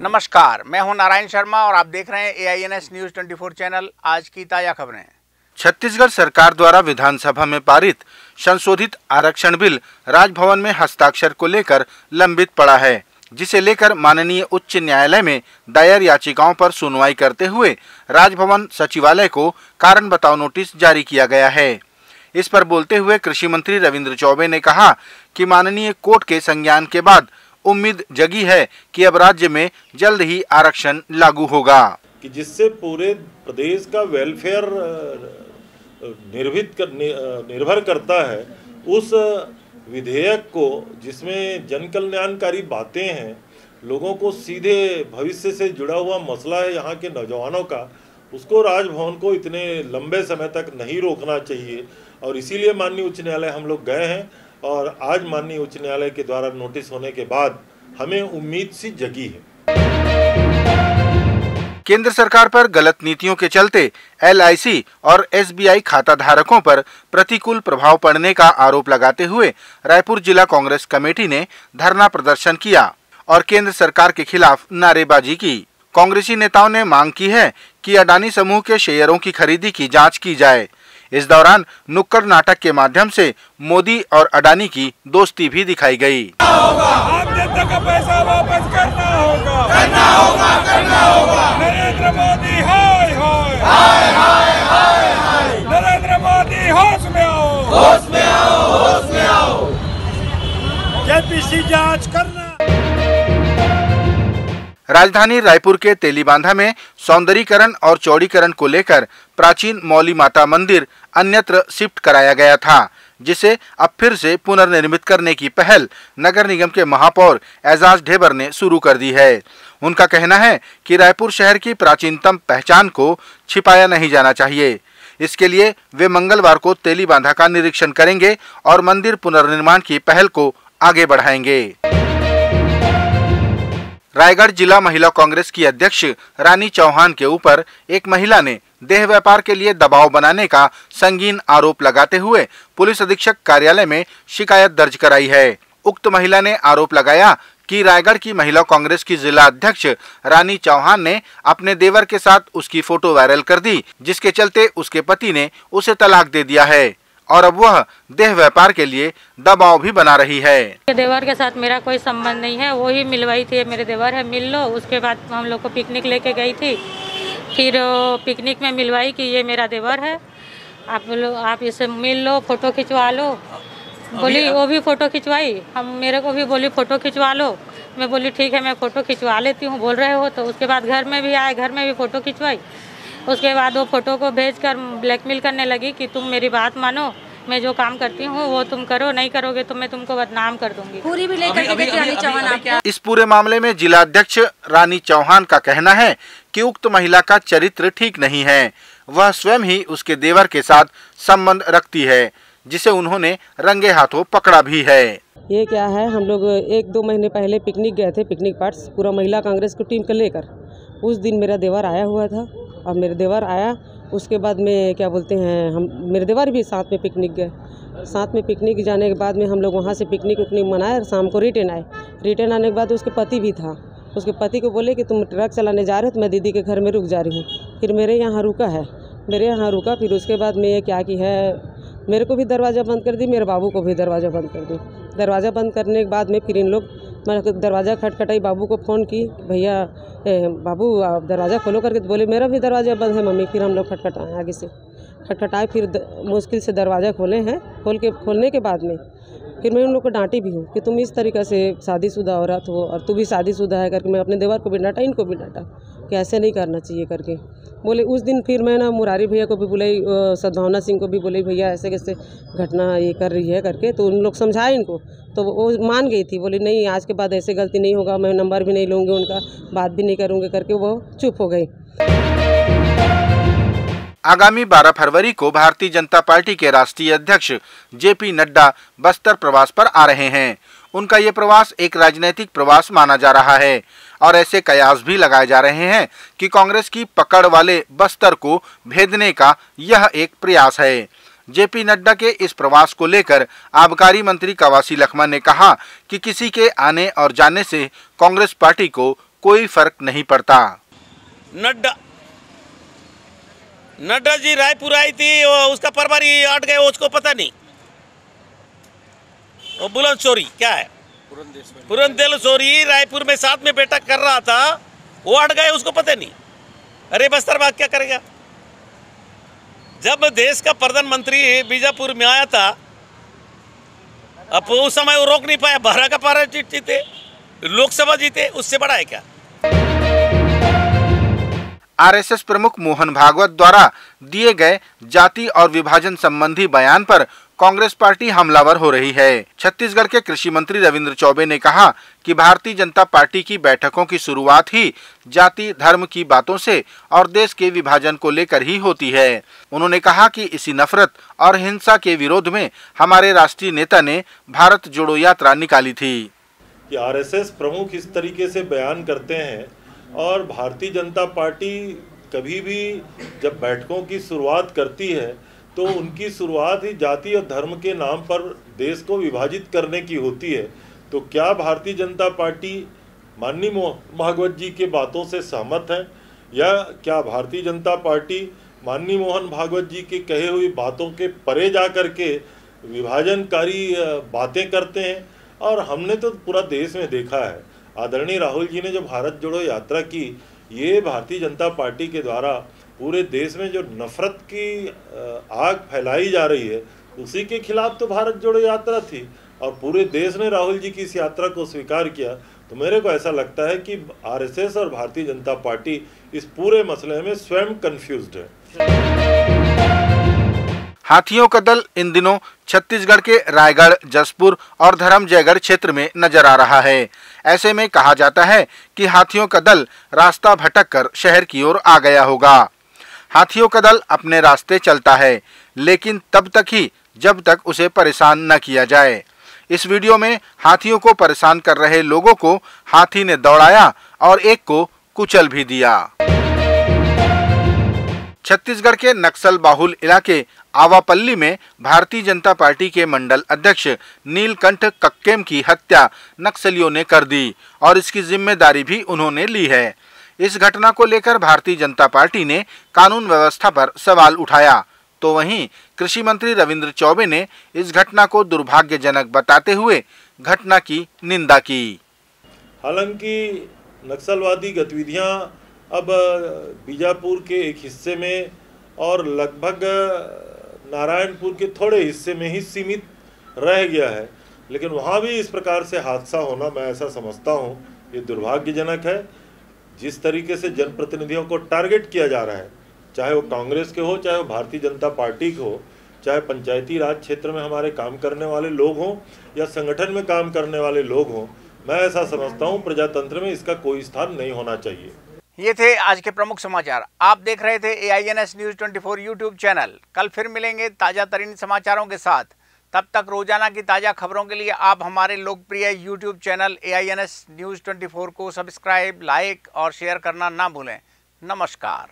नमस्कार, मैं हूं नारायण शर्मा और आप देख रहे हैं AINS न्यूज 24 चैनल। आज की ताजा खबरें। छत्तीसगढ़ सरकार द्वारा विधानसभा में पारित संशोधित आरक्षण बिल राजभवन में हस्ताक्षर को लेकर लंबित पड़ा है, जिसे लेकर माननीय उच्च न्यायालय में दायर याचिकाओं पर सुनवाई करते हुए राजभवन सचिवालय को कारण बताओ नोटिस जारी किया गया है। इस पर बोलते हुए कृषि मंत्री रविंद्र चौबे ने कहा कि माननीय कोर्ट के संज्ञान के बाद उम्मीद जगी है कि अब राज्य में जल्द ही आरक्षण लागू होगा, कि जिससे पूरे प्रदेश का वेलफेयर निर्भर करता है उस विधेयक को, जिसमें जन कल्याणकारी बातें हैं, लोगों को सीधे भविष्य से जुड़ा हुआ मसला है यहाँ के नौजवानों का, उसको राजभवन को इतने लंबे समय तक नहीं रोकना चाहिए। और इसीलिए माननीय उच्च न्यायालय हम लोग गए हैं और आज माननीय उच्च न्यायालय के द्वारा नोटिस होने के बाद हमें उम्मीद सी जगी है। केंद्र सरकार पर गलत नीतियों के चलते LIC और SBI खाता धारकों पर प्रतिकूल प्रभाव पड़ने का आरोप लगाते हुए रायपुर जिला कांग्रेस कमेटी ने धरना प्रदर्शन किया और केंद्र सरकार के खिलाफ नारेबाजी की। कांग्रेसी नेताओं ने मांग की है कि अडानी समूह के शेयरों की खरीदी की जांच की जाए। इस दौरान नुक्कड़ नाटक के माध्यम से मोदी और अडानी की दोस्ती भी दिखाई गई। आम जनता का पैसा वापस करना होगा। नरेंद्र मोदी हाय हाय। नरेंद्र मोदी होश में आओ। JPC जांच करना। राजधानी रायपुर के तेलीबांधा में सौंदर्यीकरण और चौड़ीकरण को लेकर प्राचीन मौली माता मंदिर अन्यत्र शिफ्ट कराया गया था, जिसे अब फिर से पुनर्निर्मित करने की पहल नगर निगम के महापौर एजाज ढेबर ने शुरू कर दी है। उनका कहना है कि रायपुर शहर की प्राचीनतम पहचान को छिपाया नहीं जाना चाहिए। इसके लिए वे मंगलवार को तेलीबांधा का निरीक्षण करेंगे और मंदिर पुनर्निर्माण की पहल को आगे बढ़ाएंगे। रायगढ़ जिला महिला कांग्रेस की अध्यक्ष रानी चौहान के ऊपर एक महिला ने देह व्यापार के लिए दबाव बनाने का संगीन आरोप लगाते हुए पुलिस अधीक्षक कार्यालय में शिकायत दर्ज कराई है। उक्त महिला ने आरोप लगाया कि रायगढ़ की महिला कांग्रेस की जिला अध्यक्ष रानी चौहान ने अपने देवर के साथ उसकी फोटो वायरल कर दी, जिसके चलते उसके पति ने उसे तलाक दे दिया है और अब वह देह व्यापार के लिए दबाव भी बना रही है। देवर के साथ मेरा कोई संबंध नहीं है, वो ही मिलवाई थी, मेरे देवर है, मिल लो। उसके बाद हम लोग को पिकनिक लेके गई थी, फिर पिकनिक में मिलवाई कि ये मेरा देवर है, आप इसे मिल लो, फोटो खिंचवा लो। बोली वो भी फोटो खिंचवाई, हम मेरे को भी बोली फोटो खिंचवा लो। मैं बोली ठीक है, मैं फ़ोटो खिंचवा लेती हूँ, बोल रहे हो तो। उसके बाद घर में भी आए, घर में भी फ़ोटो खिंचवाई। उसके बाद वो फ़ोटो को भेजकर ब्लैकमेल करने लगी कि तुम मेरी बात मानो, मैं जो काम करती हूँ वो तुम करो, नहीं करोगे तो मैं तुमको बदनाम कर दूंगी। पूरी भी लेकर के देखिए रानी चौहान। इस पूरे मामले में जिला अध्यक्ष रानी चौहान का कहना है कि उक्त महिला का चरित्र ठीक नहीं है, वह स्वयं ही उसके देवर के साथ संबंध रखती है, जिसे उन्होंने रंगे हाथों पकड़ा भी है। ये क्या है, हम लोग 1-2 महीने पहले पिकनिक गए थे, पिकनिक पार्ट्स पूरा महिला कांग्रेस की टीम को लेकर। उस दिन मेरा देवर आया हुआ था और मेरे देवर आया, उसके बाद में क्या बोलते हैं, हम मेरे देवर भी साथ में पिकनिक गए। साथ में पिकनिक जाने के बाद में हम लोग वहाँ से पिकनिक मनाए और शाम को रिटर्न आए। रिटर्न आने के बाद उसके पति भी था। उसके पति को बोले कि तुम ट्रक चलाने जा रहे हो तो मैं दीदी के घर में रुक जा रही हूँ। फिर मेरे यहाँ रुका है, मेरे यहाँ रुका। फिर उसके बाद में ये क्या की है, मेरे को भी दरवाज़ा बंद कर दी, मेरे बाबू को भी दरवाज़ा बंद कर दी। दरवाज़ा बंद करने के बाद में फिर इन लोग, मैं दरवाज़ा खटखटाई, बाबू को फ़ोन की, भैया बाबू आप दरवाज़ा खोलो करके। तो बोले मेरा भी दरवाज़ा बंद है मम्मी। फिर हम लोग खटखटाए, आगे से खटखटाए, फिर मुश्किल से दरवाज़ा खोले हैं। खोलने के बाद में फिर मैं उन लोग को डांटी भी हूँ कि तुम इस तरीक़े से शादीशुदा औरत हो और तू भी शादीशुदा है करके। मैं अपने देवर को भी डांटा, इनको भी डांटा कि ऐसे नहीं करना चाहिए करके बोले। उस दिन फिर मैं ना मुरारी भैया को भी बुलाई, सद्भावना सिंह को भी बोली, भैया ऐसे कैसे घटना ये कर रही है करके। तो उन लोग समझाए इनको, तो वो मान गई थी, बोली नहीं आज के बाद ऐसे गलती नहीं होगा, मैं नंबर भी नहीं लूँगी उनका, बात भी नहीं करूँगी करके वो चुप हो गई। आगामी 12 फरवरी को भारतीय जनता पार्टी के राष्ट्रीय अध्यक्ष JP नड्डा बस्तर प्रवास पर आ रहे हैं। उनका ये प्रवास एक राजनीतिक प्रवास माना जा रहा है और ऐसे कयास भी लगाए जा रहे हैं कि कांग्रेस की पकड़ वाले बस्तर को भेदने का यह एक प्रयास है। JP नड्डा के इस प्रवास को लेकर आबकारी मंत्री कवासी लखमा ने कहा कि किसी के आने और जाने से कांग्रेस पार्टी को कोई फर्क नहीं पड़ता। नड्डा जी रायपुर आई थी, उसका प्रभारी हट गए, उसको पता नहीं। वो बुलंदशोरी क्या है, पुरंदेश्वरी रायपुर में साथ में बैठक कर रहा था, वो हट गए, उसको पता नहीं। अरे बस्तर बाग क्या करेगा? जब देश का प्रधानमंत्री बीजापुर में आया था, अब उस समय वो रोक नहीं पाया, 12 का पारा जीते, लोकसभा जीते, उससे बड़ा है क्या? आरएसएस प्रमुख मोहन भागवत द्वारा दिए गए जाति और विभाजन संबंधी बयान पर कांग्रेस पार्टी हमलावर हो रही है। छत्तीसगढ़ के कृषि मंत्री रविंद्र चौबे ने कहा कि भारतीय जनता पार्टी की बैठकों की शुरुआत ही जाति धर्म की बातों से और देश के विभाजन को लेकर ही होती है। उन्होंने कहा कि इसी नफरत और हिंसा के विरोध में हमारे राष्ट्रीय नेता ने भारत जोड़ो यात्रा निकाली थी। कि आरएसएस प्रमुख इस तरीके से बयान करते हैं और भारतीय जनता पार्टी कभी भी जब बैठकों की शुरुआत करती है तो उनकी शुरुआत ही जाति और धर्म के नाम पर देश को विभाजित करने की होती है। तो क्या भारतीय जनता पार्टी माननीय भागवत जी के बातों से सहमत है, या क्या भारतीय जनता पार्टी माननीय मोहन भागवत जी के कहे हुई बातों के परे जा कर के विभाजनकारी बातें करते हैं? और हमने तो पूरा देश में देखा है, आदरणीय राहुल जी ने जो भारत जोड़ो यात्रा की, ये भारतीय जनता पार्टी के द्वारा पूरे देश में जो नफरत की आग फैलाई जा रही है, उसी के खिलाफ तो भारत जोड़ो यात्रा थी और पूरे देश ने राहुल जी की इस यात्रा को स्वीकार किया। तो मेरे को ऐसा लगता है कि आरएसएस और भारतीय जनता पार्टी इस पूरे मसले में स्वयं कंफ्यूज्ड है। हाथियों का दल इन दिनों छत्तीसगढ़ के रायगढ़, जसपुर और धर्मजयगढ़ क्षेत्र में नजर आ रहा है। ऐसे में कहा जाता है कि हाथियों का दल रास्ता भटककर शहर की ओर आ गया होगा। हाथियों का दल अपने रास्ते चलता है, लेकिन तब तक ही जब तक उसे परेशान न किया जाए। इस वीडियो में हाथियों को परेशान कर रहे लोगों को हाथी ने दौड़ाया और एक को कुचल भी दिया। छत्तीसगढ़ के नक्सल बाहुल इलाके आवापल्ली में भारतीय जनता पार्टी के मंडल अध्यक्ष नीलकंठ कक्केम की हत्या नक्सलियों ने कर दी और इसकी जिम्मेदारी भी उन्होंने ली है। इस घटना को लेकर भारतीय जनता पार्टी ने कानून व्यवस्था पर सवाल उठाया, तो वहीं कृषि मंत्री रविंद्र चौबे ने इस घटना को दुर्भाग्यजनक बताते हुए घटना की निंदा की। हालांकि नक्सलवादी गतिविधियां अब बीजापुर के एक हिस्से में और लगभग नारायणपुर के थोड़े हिस्से में ही सीमित रह गया है, लेकिन वहाँ भी इस प्रकार से हादसा होना मैं ऐसा समझता हूँ ये दुर्भाग्यजनक है। जिस तरीके से जनप्रतिनिधियों को टारगेट किया जा रहा है, चाहे वो कांग्रेस के हो, चाहे वो भारतीय जनता पार्टी के हो, चाहे पंचायती राज क्षेत्र में हमारे काम करने वाले लोग हों या संगठन में काम करने वाले लोग हों, मैं ऐसा समझता हूँ प्रजातंत्र में इसका कोई स्थान नहीं होना चाहिए। ये थे आज के प्रमुख समाचार। आप देख रहे थे AINS न्यूज़ 24 यूट्यूब चैनल। कल फिर मिलेंगे ताज़ा तरीन समाचारों के साथ। तब तक रोजाना की ताज़ा खबरों के लिए आप हमारे लोकप्रिय यूट्यूब चैनल AINS न्यूज़ 24 को सब्सक्राइब, लाइक और शेयर करना ना भूलें। नमस्कार।